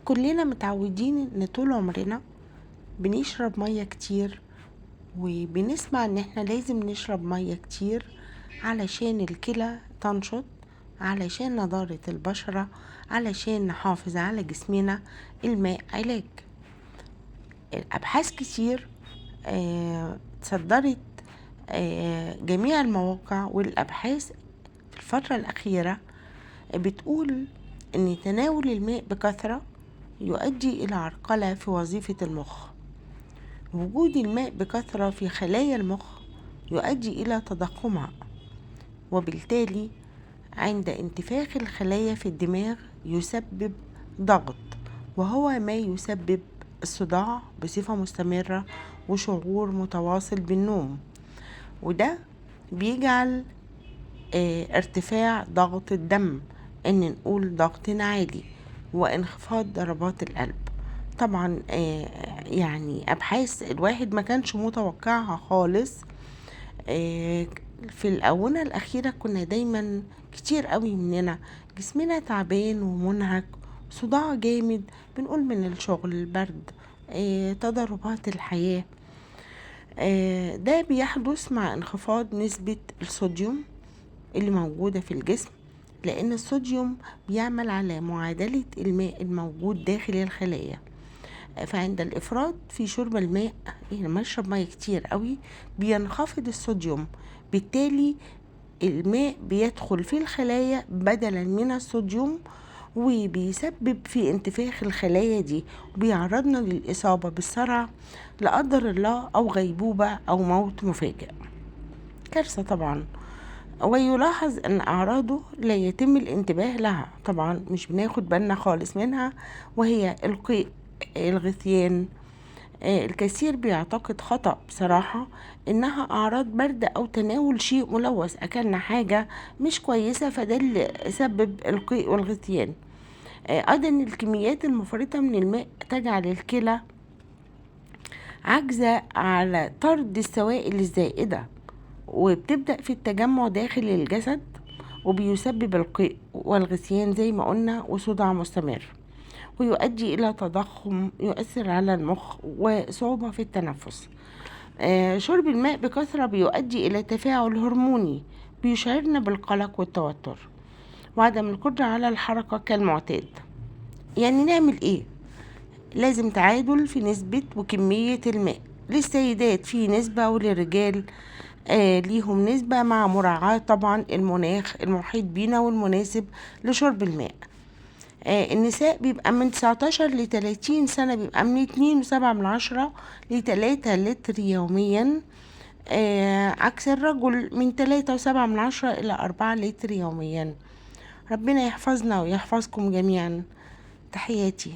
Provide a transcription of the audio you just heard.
كلنا متعودين ان طول عمرنا بنشرب مية كتير، وبنسمع ان احنا لازم نشرب مية كتير علشان الكلى تنشط، علشان نضارة البشرة، علشان نحافظ على جسمنا. الماء علاج. الأبحاث كتير تصدرت جميع المواقع والأبحاث في الفترة الأخيرة بتقول ان تناول الماء بكثرة يؤدي إلى عرقلة في وظيفة المخ. وجود الماء بكثرة في خلايا المخ يؤدي إلى تضخمها، وبالتالي عند انتفاخ الخلايا في الدماغ يسبب ضغط، وهو ما يسبب الصداع بصفة مستمرة وشعور متواصل بالنوم، وده بيجعل ارتفاع ضغط الدم، ان نقول ضغطنا عالي، وانخفاض ضربات القلب. طبعا يعني ابحاث الواحد ما كانش متوقعها خالص. في الاونة الاخيرة كنا دايما كتير قوي مننا جسمنا تعبان ومنهك، صداع جامد، بنقول من الشغل، البرد، تضاربات الحياة. ده بيحدث مع انخفاض نسبة الصوديوم اللي موجودة في الجسم، لأن الصوديوم بيعمل على معادلة الماء الموجود داخل الخلايا. فعند الإفراط في شرب الماء، لما نشرب مية كتير قوي بينخفض الصوديوم، بالتالي الماء بيدخل في الخلايا بدلا من الصوديوم، وبيسبب في انتفاخ الخلايا دي، وبيعرضنا للإصابة بالصرع لا قدر الله، أو غيبوبة أو موت مفاجئ. كارثة طبعا. ويلاحظ ان اعراضه لا يتم الانتباه لها، طبعا مش بناخد بالنا خالص منها، وهي القيء، الغثيان. الكثير بيعتقد خطأ بصراحة انها اعراض برد او تناول شيء ملوث، اكلنا حاجة مش كويسة فده اللي سبب القيء والغثيان. ايضا الكميات المفرطة من الماء تجعل الكلى عاجزة على طرد السوائل الزائدة، وبتبدأ في التجمع داخل الجسد، وبيسبب القيء والغثيان زي ما قلنا، وصداع مستمر، ويؤدي إلى تضخم يؤثر على المخ وصعوبة في التنفس. شرب الماء بكثرة بيؤدي إلى تفاعل هرموني بيشعرنا بالقلق والتوتر، وعدم القدرة على الحركة كالمعتاد. يعني نعمل إيه؟ لازم تعادل في نسبة وكمية الماء، للسيدات في نسبة وللرجال ليهم نسبة، مع مراعاة طبعا المناخ المحيط بينا والمناسب لشرب الماء. النساء بيبقى من 19 ل 30 سنة بيبقى من 2.7 ل3 لتر يوميا، عكس الرجل من 3.7 إلى 4 لتر يوميا. ربنا يحفظنا ويحفظكم جميعا. تحياتي.